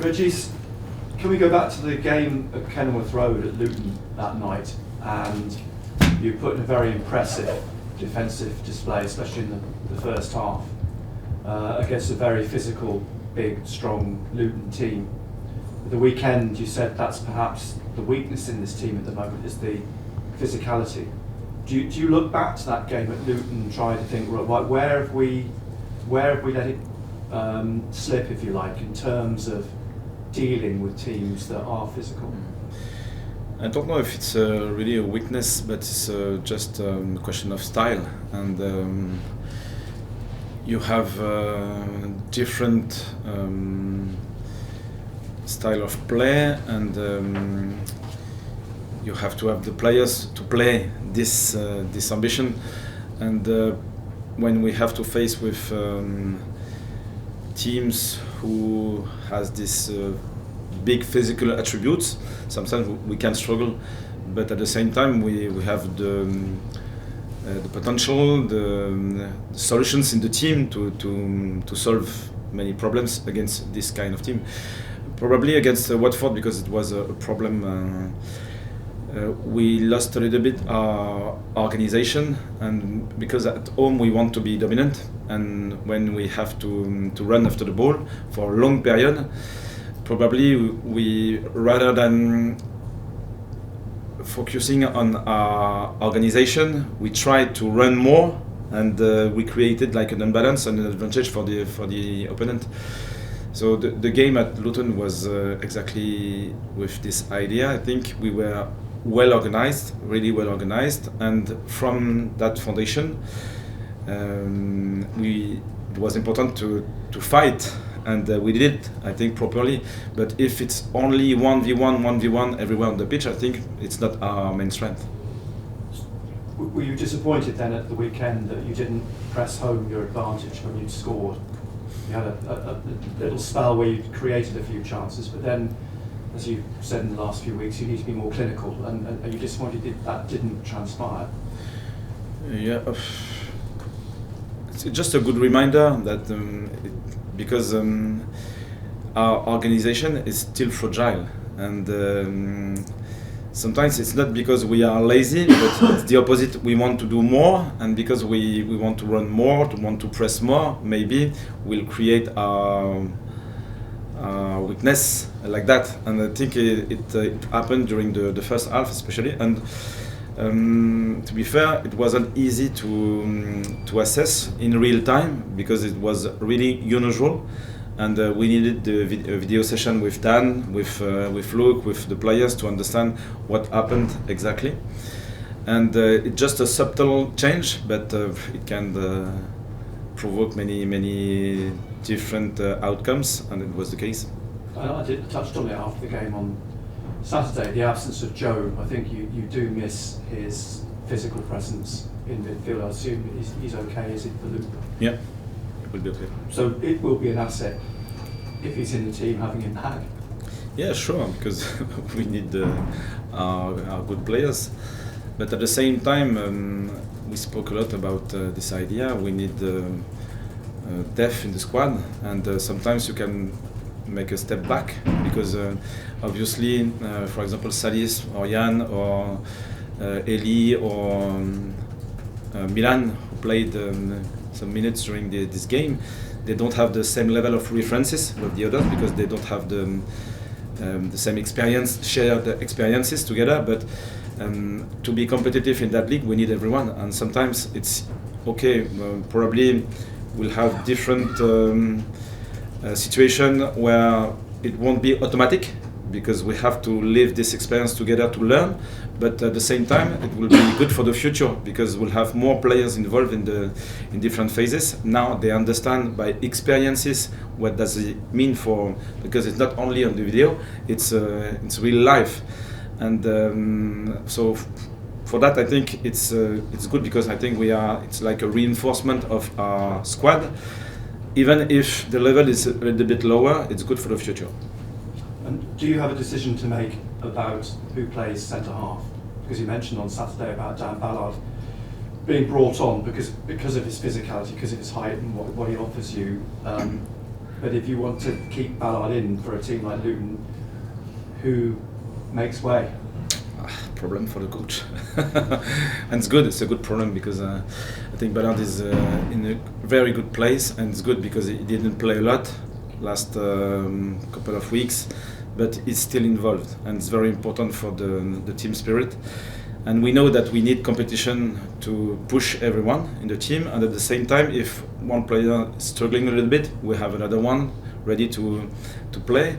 Régis, can we go back to the game at Kenilworth Road at Luton that night? And you put in a very impressive defensive display, especially in the first half, against a very physical, big, strong Luton team. At the weekend, you said that's perhaps the weakness in this team at the moment, is the physicality. Do you look back to that game at Luton and try to think, right, where have we let it slip, if you like, in terms of dealing with teams that are physical? I don't know if it's really a weakness, but it's just a question of style. And you have different style of play, and you have to have the players to play this ambition. And when we have to face with teams who has this big physical attributes, sometimes we can struggle, but at the same time we have the potential, the solutions in the team to solve many problems against this kind of team. Probably against Watford, because it was a problem. We lost a little bit our organization, and because at home we want to be dominant, and when we have to run after the ball for a long period, probably we rather than focusing on our organization, we tried to run more, and we created like an imbalance and an advantage for the opponent. So the game at Luton was exactly with this idea. I think we were well organized, really well organized, and from that foundation, it was important to fight, and we did it, I think, properly. But if it's only 1v1 everywhere on the pitch, I think it's not our main strength. Were you disappointed then at the weekend that you didn't press home your advantage when you'd scored? You had a little spell where you created a few chances, but then, as you said in the last few weeks, you need to be more clinical, and are you disappointed that didn't transpire? Yeah, it's just a good reminder that because our organization is still fragile, and sometimes it's not because we are lazy, but it's the opposite. We want to do more, and because we want to run more, to want to press more, maybe we'll create our weakness like that. And I think it happened during the first half especially, and to be fair, it wasn't easy to assess in real time, because it was really unusual, and we needed the video session with Dan, with Luke, with the players, to understand what happened exactly. And it's just a subtle change, but it can provoke many different outcomes, and it was the case. I touched on it after the game on Saturday, the absence of Joe. I think you do miss his physical presence in midfield. I assume he's okay, is it, for Luton? Yeah, it will be okay. So it will be an asset if he's in the team, having him back? Yeah, sure, because we need our good players. But at the same time, we spoke a lot about this idea. We need depth in the squad, and sometimes you can make a step back, because obviously, for example, Salis or Jan or Eli or Milan, who played some minutes during this game, they don't have the same level of references with the others, because they don't have the same experience, shared experiences together. But to be competitive in that league, we need everyone, and sometimes it's okay. Probably we'll have different situation where it won't be automatic, because we have to live this experience together to learn. But at the same time, it will be good for the future, because we'll have more players involved in different phases. Now they understand by experiences what does it mean for, because it's not only on the video, it's real life. And so for that, I think it's good, because I think it's like a reinforcement of our squad. Even if the level is a little bit lower, it's good for the future. And do you have a decision to make about who plays centre half? Because you mentioned on Saturday about Dan Ballard being brought on because of his physicality, because of his height and what he offers you. But if you want to keep Ballard in for a team like Luton, who makes way? Problem for the coach. And it's good, it's a good problem because I think Ballard is in a very good place, and it's good because he didn't play a lot last couple of weeks, but he's still involved, and it's very important for the team spirit. And we know that we need competition to push everyone in the team, and at the same time, if one player is struggling a little bit, we have another one ready to play,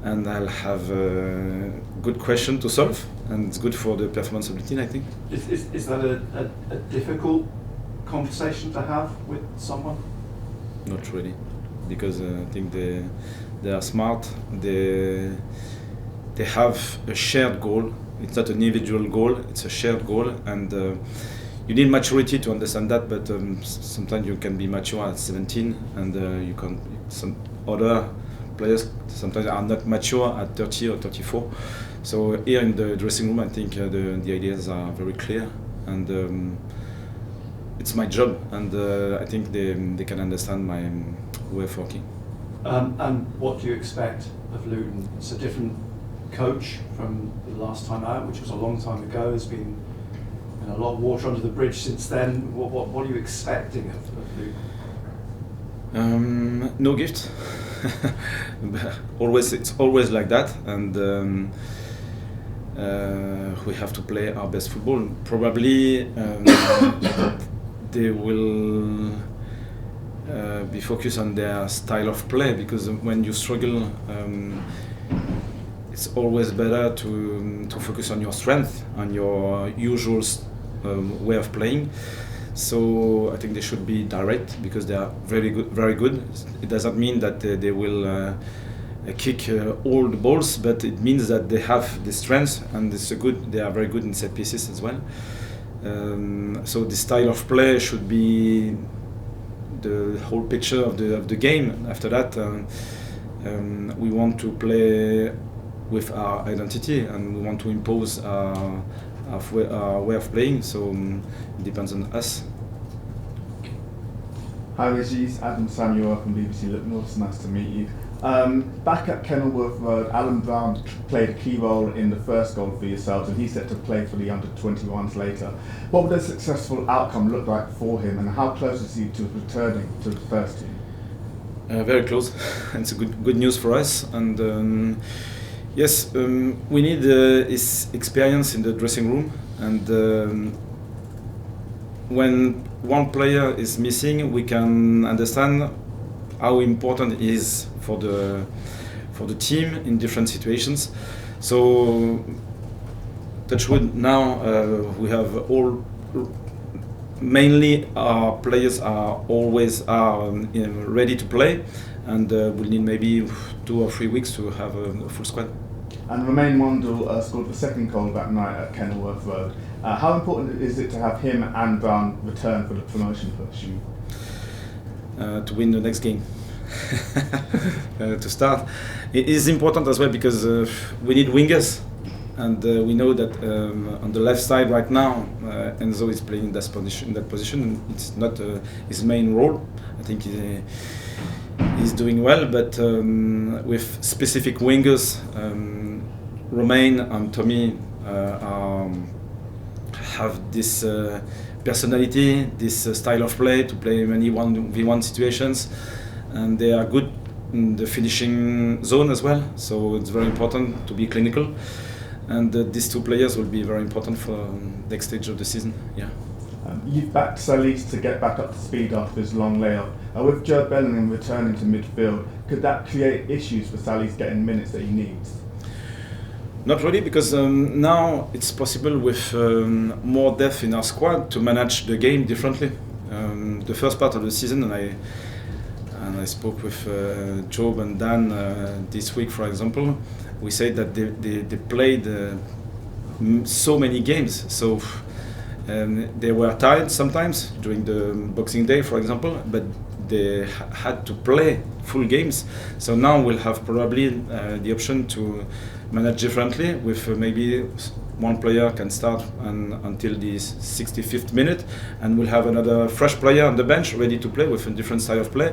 and I'll have a good question to solve, and it's good for the performance of the team, I think. Is that a difficult conversation to have with someone? Not really, because I think they are smart, they have a shared goal. It's not an individual goal, it's a shared goal, and you need maturity to understand that, but sometimes you can be mature at 17, and you can, some other players sometimes are not mature at 30 or 34. So here in the dressing room, I think the ideas are very clear, and it's my job, and I think they can understand my way of working. And what do you expect of Luton? It's a different coach from the last time out, which was a long time ago. There's been a lot of water under the bridge since then. What are you expecting of Luton? No gift. It's always like that, and we have to play our best football. Probably they will be focused on their style of play, because when you struggle, it's always better to focus on your strength, on your usual way of playing. So I think they should be direct, because they are very good. It doesn't mean that they will kick all the balls, but it means that they have the strength, and they are very good in set pieces as well. So the style of play should be the whole picture of the game. After that, we want to play with our identity, and we want to impose our way of playing, so it depends on us. Hi Régis, Adam Samuel from BBC Luton. It's nice to meet you. Back at Kenilworth Road, Alan Brown played a key role in the first goal for yourselves, and he's set to play for the under-21s later. What would a successful outcome look like for him, and how close is he to returning to the first team? Very close. It's a good news for us, and yes, we need his experience in the dressing room, and when one player is missing, we can understand how important it is for the team in different situations. So, touch wood, now we have mainly our players are always ready to play, and we'll need maybe 2 or 3 weeks to have a full squad. And Romain Mondel scored the second goal that night at Kenilworth Road. How important is it to have him and Brown return for the promotion push? To win the next game. To start. It is important as well, because we need wingers, and we know that on the left side right now, Enzo is playing in that position, and it's not his main role. I think he's doing well, but with specific wingers, Romain and Tommy have this personality, this style of play to play many 1v1 situations, and they are good in the finishing zone as well. So it's very important to be clinical, and these two players will be very important for next stage of the season. Yeah. You've backed Salis to get back up to speed after his long layoff. With Joe Bellingham returning to midfield, could that create issues for Salis getting minutes that he needs? Not really, because now it's possible with more depth in our squad to manage the game differently. The first part of the season, and I spoke with Job and Dan this week, for example, we said that they played so many games, so they were tired sometimes during the Boxing Day, for example, but they had to play full games. So now we'll have probably the option to manage differently, with maybe one player can start until the 65th minute, and we'll have another fresh player on the bench ready to play with a different style of play.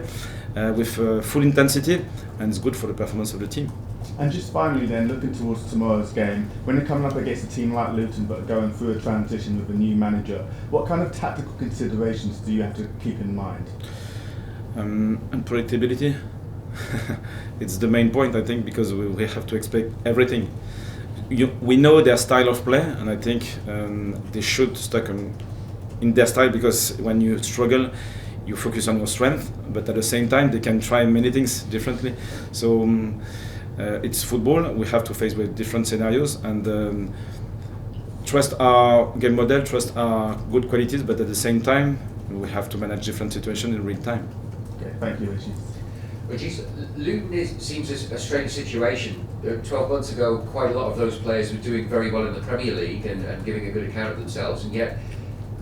with full intensity, and it's good for the performance of the team. And just finally then, looking towards tomorrow's game, when they're coming up against a team like Luton but going through a transition with a new manager, what kind of tactical considerations do you have to keep in mind? Unpredictability. It's the main point, I think, because we have to expect everything. We know their style of play, and I think they should stick in their style, because when you struggle, you focus on your strength, but at the same time they can try many things differently. So it's football. We have to face with different scenarios, and trust our game model, trust our good qualities, but at the same time we have to manage different situations in real time. Okay, thank you, Régis. Régis, Luton seems a strange situation. 12 months ago, quite a lot of those players were doing very well in the Premier League and giving a good account of themselves, and yet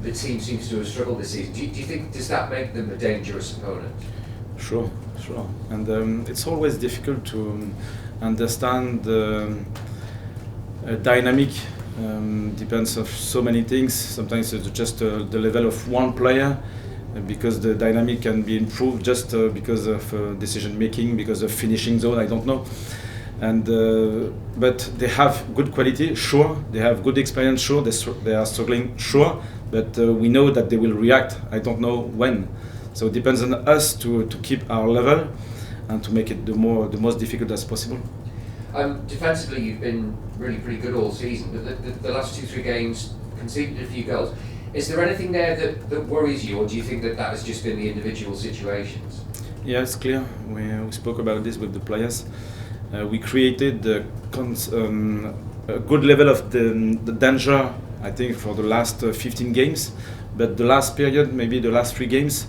the team seems to have struggled this season. Do you think, does that make them a dangerous opponent? Sure. And it's always difficult to understand the dynamic. Depends of so many things. Sometimes it's just the level of one player, because the dynamic can be improved just because of decision making, because of finishing zone, I don't know. And but they have good quality, sure. They have good experience, sure. They are struggling, sure. But we know that they will react. I don't know when. So it depends on us to keep our level and to make it the most difficult as possible. Defensively, you've been really pretty good all season, but the last 2-3 games conceded a few goals. Is there anything there that worries you, or do you think that has just been the individual situations? Yeah, it's clear. We spoke about this with the players. We created a good level of the danger, I think, for the last 15 games. But the last period, maybe the last 3 games,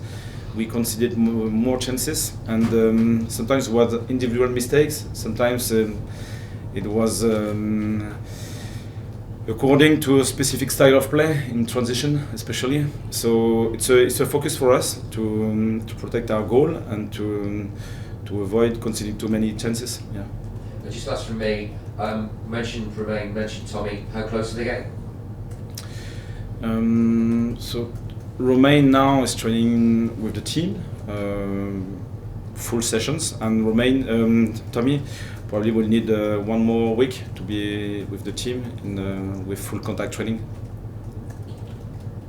we conceded more chances, and sometimes it was individual mistakes. Sometimes it was according to a specific style of play in transition, especially. So it's a focus for us to protect our goal and to avoid conceding too many chances. Yeah. Just last from me, mentioned Romain, mentioned Tommy. How close are they getting? So Romain now is training with the team, full sessions, and Tommy probably will need 1 more week to be with the team with full contact training.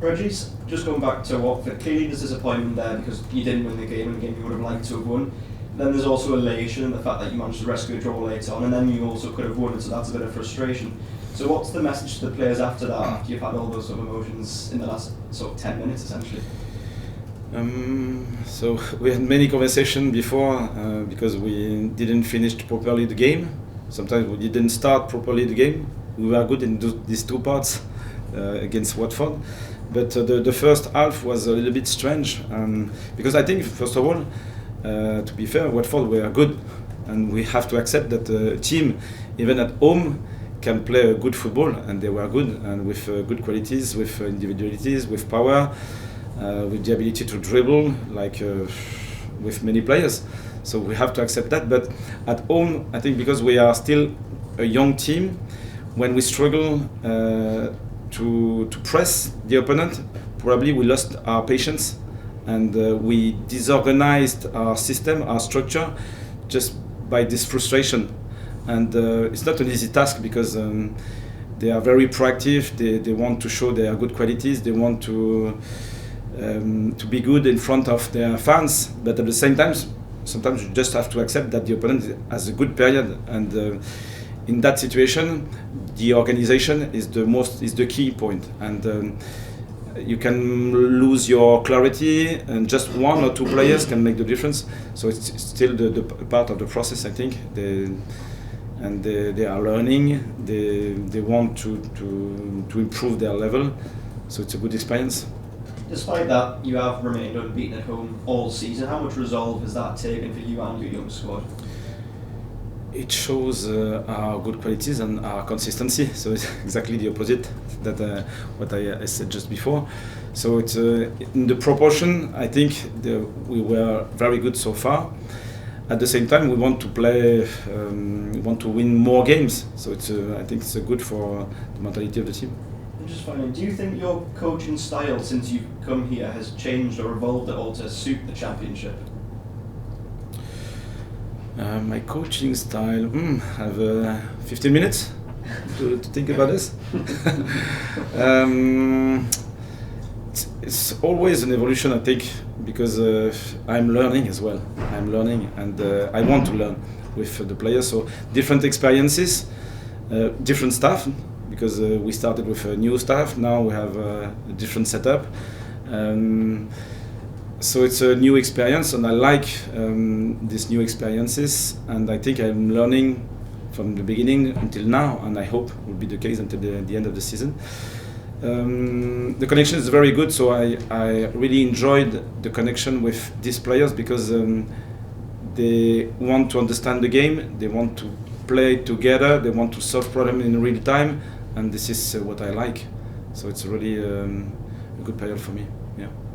Régis, just going back to Watford, clearly there's disappointment there because you didn't win the game, and a game you would have liked to have won. Then there's also elation in the fact that you managed to rescue a draw later on, and then you also could have won, so that's a bit of frustration. So what's the message to the players after that, after you've had all those sort of emotions in the last sort of 10 minutes essentially? So we had many conversations before because we didn't finish properly the game. Sometimes we didn't start properly the game. We were good in these 2 parts against Watford, but the first half was a little bit strange because I think, first of all, to be fair, Watford were good, and we have to accept that the team, even at home, can play good football, and they were good, and with good qualities, with individualities, with power, with the ability to dribble, like with many players. So we have to accept that. But at home, I think because we are still a young team, when we struggle to press the opponent, probably we lost our patience, and we disorganized our system, our structure, just by this frustration. And it's not an easy task because they are very proactive. They want to show their good qualities. They want to be good in front of their fans. But at the same time, sometimes you just have to accept that the opponent has a good period. And in that situation, the organization is the key point. And you can lose your clarity, and just 1 or 2 players can make the difference. So it's still the part of the process, I think. They are learning. They want to improve their level. So it's a good experience. Despite that, you have remained unbeaten at home all season. How much resolve has that taken for you and your young squad? It shows our good qualities and our consistency. So it's exactly the opposite that what I said just before. So it's in the proportion. I think we were very good so far. At the same time, we want to play. We want to win more games. So it's I think it's good for the mentality of the team. And just finally, do you think your coaching style since you've come here has changed or evolved at all to suit the Championship? My coaching style. I have 15 minutes to think about this. It's always an evolution, I think, because I'm learning as well. I'm learning, and I want to learn with the players. So different experiences, different staff, because we started with a new staff. Now we have a different setup. So it's a new experience, and I like these new experiences. And I think I'm learning from the beginning until now, and I hope will be the case until the end of the season. The connection is very good, so I really enjoyed the connection with these players because they want to understand the game, they want to play together, they want to solve problems in real time, and this is what I like. So it's really a good period for me. Yeah.